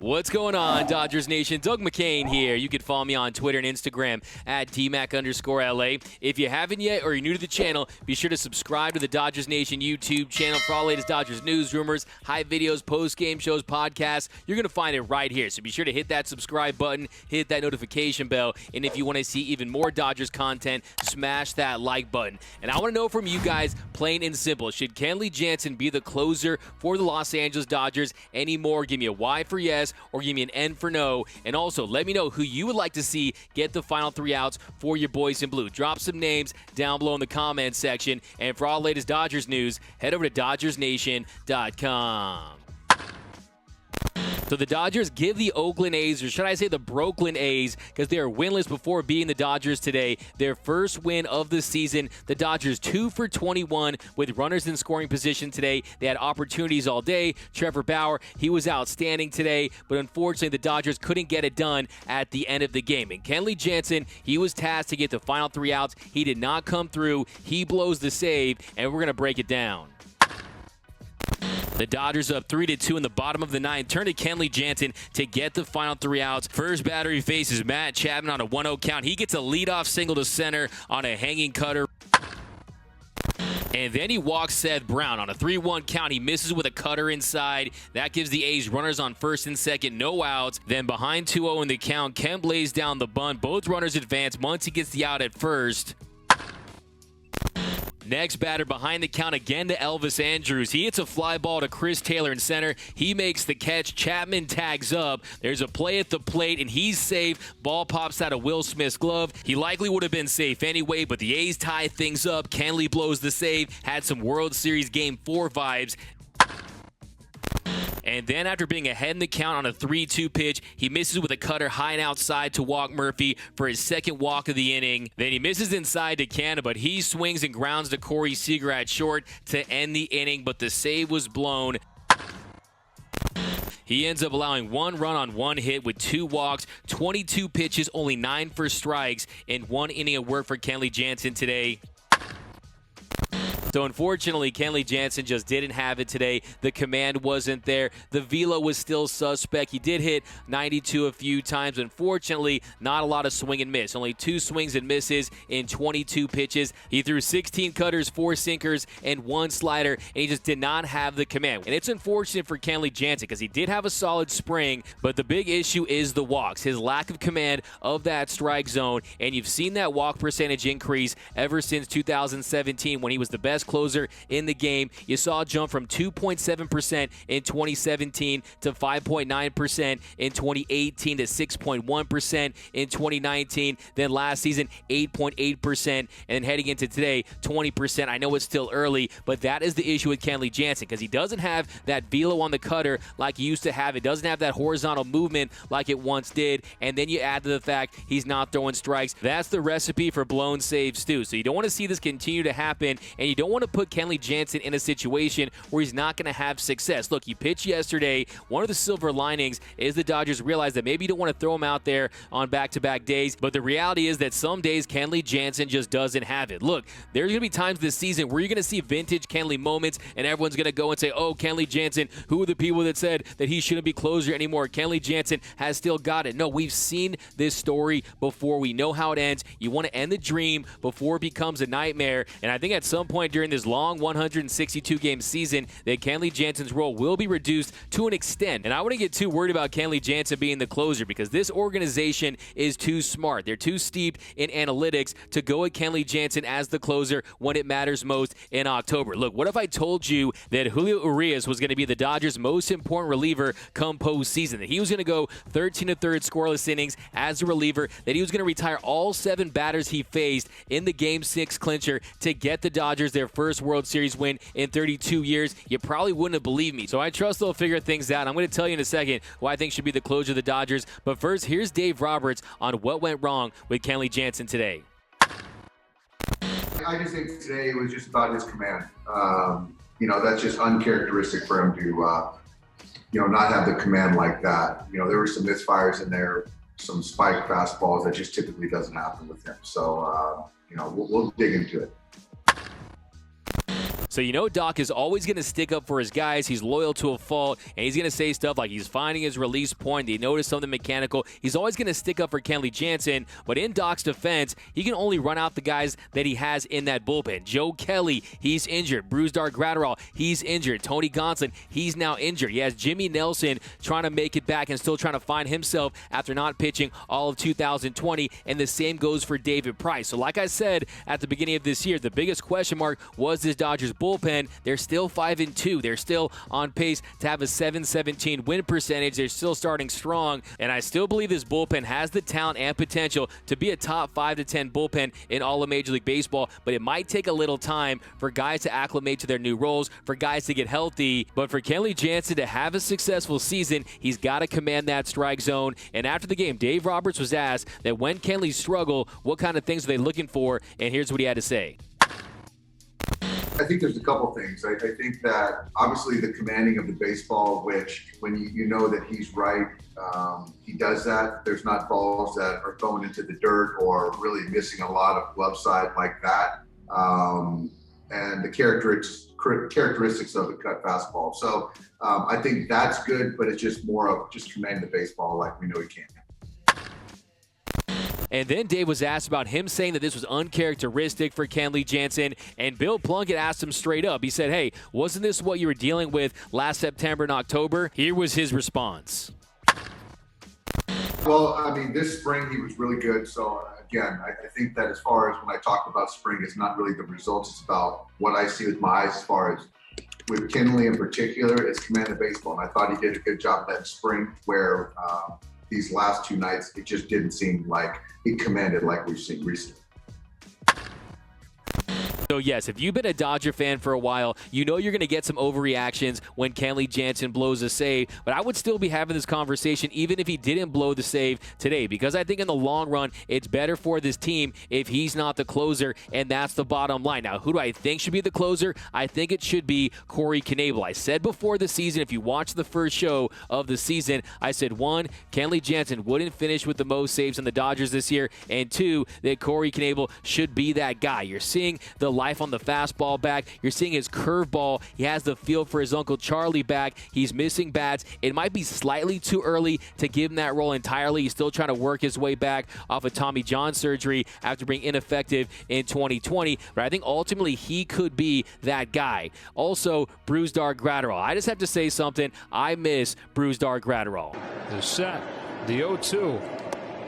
What's going on, Dodgers Nation? Doug McCain here. You can follow me on Twitter and Instagram at DMAC_LA. If you haven't yet or you're new to the channel, be sure to subscribe to the Dodgers Nation YouTube channel for all latest Dodgers news, rumors, high videos, post-game shows, podcasts. You're going to find it right here. So be sure to hit that subscribe button, hit that notification bell, and if you want to see even more Dodgers content, smash that like button. And I want to know from you guys, plain and simple, should Kenley Jansen be the closer for the Los Angeles Dodgers anymore? Give me a Y for yes, or give me an N for no. And also, let me know who you would like to see get the final 3 outs for your boys in blue. Drop some names down below in the comments section. And for all latest Dodgers news, head over to DodgersNation.com. So the Dodgers give the Oakland A's, or should I say the Brooklyn A's, because they are winless before beating the Dodgers today, their first win of the season. The Dodgers 2 for 21 with runners in scoring position today. They had opportunities all day. Trevor Bauer, he was outstanding today, but unfortunately the Dodgers couldn't get it done at the end of the game. And Kenley Jansen, he was tasked to get the final 3 outs. He did not come through. He blows the save, and we're going to break it down. The Dodgers up 3-2 in the bottom of the 9th. Turn to Kenley Jansen to get the final 3 outs. First batter he faces Matt Chapman on a 1-0 count. He gets a leadoff single to center on a hanging cutter. And then he walks Seth Brown on a 3-1 count. He misses with a cutter inside. That gives the A's runners on first and second, no outs. Then behind 2-0 in the count, Ken lays down the bunt. Both runners advance. Muncy gets the out at first. Next batter behind the count again to Elvis Andrus. He hits a fly ball to Chris Taylor in center. He makes the catch. Chapman tags up. There's a play at the plate, and he's safe. Ball pops out of Will Smith's glove. He likely would have been safe anyway, but the A's tie things up. Kenley blows the save. Had some World Series Game 4 vibes. And then after being ahead in the count on a 3-2 pitch, he misses with a cutter high and outside to walk Murphy for his second walk of the inning. Then he misses inside to Canada, but he swings and grounds to Corey Seager at short to end the inning, but the save was blown. He ends up allowing 1 run on 1 hit with 2 walks, 22 pitches, only 9 for strikes, and 1 inning of work for Kenley Jansen today. So unfortunately, Kenley Jansen just didn't have it today. The command wasn't there. The velo was still suspect. He did hit 92 a few times. Unfortunately, not a lot of swing and miss. Only 2 swings and misses in 22 pitches. He threw 16 cutters, 4 sinkers, and 1 slider, and he just did not have the command. And it's unfortunate for Kenley Jansen because he did have a solid spring, but the big issue is the walks, his lack of command of that strike zone, and you've seen that walk percentage increase ever since 2017 when he was the best closer in the game. You saw a jump from 2.7% in 2017 to 5.9% in 2018 to 6.1% in 2019. Then last season, 8.8%. And then heading into today, 20%. I know it's still early, but that is the issue with Kenley Jansen because he doesn't have that velo on the cutter like he used to have. It doesn't have that horizontal movement like it once did. And then you add to the fact he's not throwing strikes. That's the recipe for blown saves too. So you don't want to see this continue to happen, and you don't want to put Kenley Jansen in a situation where he's not going to have success. Look, he pitched yesterday. One of the silver linings is the Dodgers realize that maybe you don't want to throw him out there on back-to-back days, but the reality is that some days Kenley Jansen just doesn't have it. Look, there's going to be times this season where you're going to see vintage Kenley moments, and everyone's going to go and say, oh, Kenley Jansen, who are the people that said that he shouldn't be closer anymore? Kenley Jansen has still got it. No, we've seen this story before. We know how it ends. You want to end the dream before it becomes a nightmare, and I think at some point during this long 162-game season that Kenley Jansen's role will be reduced to an extent. And I wouldn't get too worried about Kenley Jansen being the closer because this organization is too smart. They're too steeped in analytics to go at Kenley Jansen as the closer when it matters most in October. Look, what if I told you that Julio Urias was going to be the Dodgers' most important reliever come postseason, that he was going to go 13 1/3 scoreless innings as a reliever, that he was going to retire all 7 batters he faced in the Game 6 clincher to get the Dodgers their first World Series win in 32 years? You probably wouldn't have believed me. So I trust they'll figure things out. I'm going to tell you in a second who I think should be the closer of the Dodgers. But first, here's Dave Roberts on what went wrong with Kenley Jansen today. I just think today it was just about his command. That's just uncharacteristic for him to, not have the command like that. There were some misfires in there, some spike fastballs that just typically doesn't happen with him. So, we'll dig into it. So you know Doc is always going to stick up for his guys. He's loyal to a fault, and he's going to say stuff like he's finding his release point. They notice something mechanical. He's always going to stick up for Kenley Jansen, but in Doc's defense, he can only run out the guys that he has in that bullpen. Joe Kelly, he's injured. Brusdar Graterol, he's injured. Tony Gonsolin, he's now injured. He has Jimmy Nelson trying to make it back and still trying to find himself after not pitching all of 2020, and the same goes for David Price. So like I said at the beginning of this year, the biggest question mark was this Dodgers bullpen. They're still 5-2. They're still on pace to have a .717 win percentage. They're still starting strong, and I still believe this bullpen has the talent and potential to be a top 5 to 10 bullpen in all of Major League Baseball, but it might take a little time for guys to acclimate to their new roles, for guys to get healthy. But for Kenley Jansen to have a successful season, he's got to command that strike zone. And after the game, Dave Roberts was asked that when Kenley struggle, what kind of things are they looking for? And here's what he had to say. I think there's a couple things. I think that obviously the commanding of the baseball, which when you know that he's right, he does that. There's not balls that are going into the dirt or really missing a lot of glove side like that. And the characteristics of the cut fastball. So I think that's good, but it's just more of just commanding the baseball like we know he can. And then Dave was asked about him saying that this was uncharacteristic for Kenley Jansen, and Bill Plunkett asked him straight up. He said, hey, wasn't this what you were dealing with last September and October? Here was his response. Well, I mean, this spring he was really good. So again, I think that as far as when I talk about spring, it's not really the results. It's about what I see with my eyes as far as with Kenley in particular, it's command of baseball. And I thought he did a good job that spring where these last two nights, it just didn't seem like he commanded like we've seen recently. So yes, if you've been a Dodger fan for a while, you know you're going to get some overreactions when Kenley Jansen blows a save, but I would still be having this conversation even if he didn't blow the save today, because I think in the long run, it's better for this team if he's not the closer, and that's the bottom line. Now, who do I think should be the closer? I think it should be Corey Knebel. I said before the season, if you watch the first show of the season, I said, 1, Kenley Jansen wouldn't finish with the most saves in the Dodgers this year, and 2, that Corey Knebel should be that guy. You're seeing the life on the fastball back. You're seeing his curveball. He has the feel for his Uncle Charlie back. He's missing bats. It might be slightly too early to give him that role entirely. He's still trying to work his way back off of Tommy John surgery after being ineffective in 2020. But I think ultimately he could be that guy. Also, Brusdar Graterol. I just have to say something. I miss Brusdar Graterol. The set, the 0-2.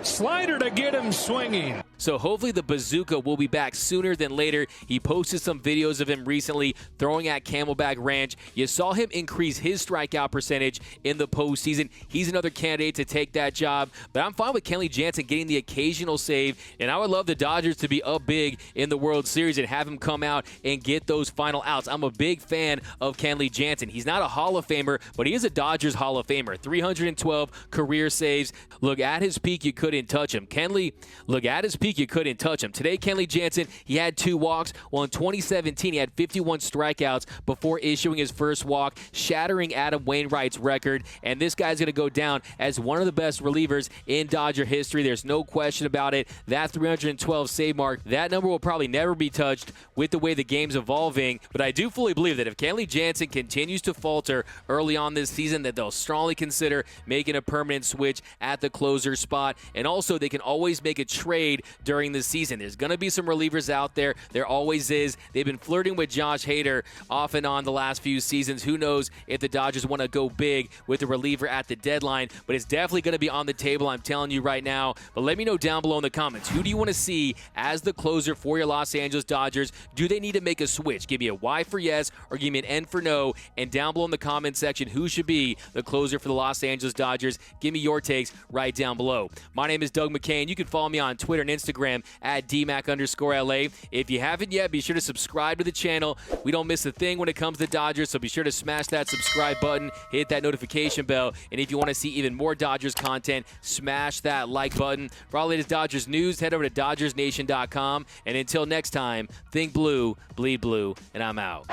Slider to get him swinging. So hopefully the bazooka will be back sooner than later. He posted some videos of him recently throwing at Camelback Ranch. You saw him increase his strikeout percentage in the postseason. He's another candidate to take that job. But I'm fine with Kenley Jansen getting the occasional save, and I would love the Dodgers to be up big in the World Series and have him come out and get those final outs. I'm a big fan of Kenley Jansen. He's not a Hall of Famer, but he is a Dodgers Hall of Famer. 312 career saves. Look, at his peak, you couldn't touch him. Kenley, look, at his peak, you couldn't touch him. Today, Kenley Jansen, he had 2 walks. Well, in 2017, he had 51 strikeouts before issuing his first walk, shattering Adam Wainwright's record. And this guy's going to go down as one of the best relievers in Dodger history. There's no question about it. That 312 save mark, that number will probably never be touched with the way the game's evolving. But I do fully believe that if Kenley Jansen continues to falter early on this season, that they'll strongly consider making a permanent switch at the closer spot. And also, they can always make a trade during the season. There's going to be some relievers out there. There always is. They've been flirting with Josh Hader off and on the last few seasons. Who knows if the Dodgers want to go big with a reliever at the deadline, but it's definitely going to be on the table, I'm telling you right now. But let me know down below in the comments, who do you want to see as the closer for your Los Angeles Dodgers? Do they need to make a switch? Give me a Y for yes or give me an N for no. And down below in the comment section, who should be the closer for the Los Angeles Dodgers? Give me your takes right down below. My name is Doug McCain. You can follow me on Twitter and Instagram at DMAC_LA. If you haven't yet, be sure to subscribe to the channel. We don't miss a thing when it comes to Dodgers, so be sure to smash that subscribe button, hit that notification bell, and if you want to see even more Dodgers content, smash that like button. For all the latest Dodgers news, head over to DodgersNation.com. And until next time, think blue, bleed blue, and I'm out.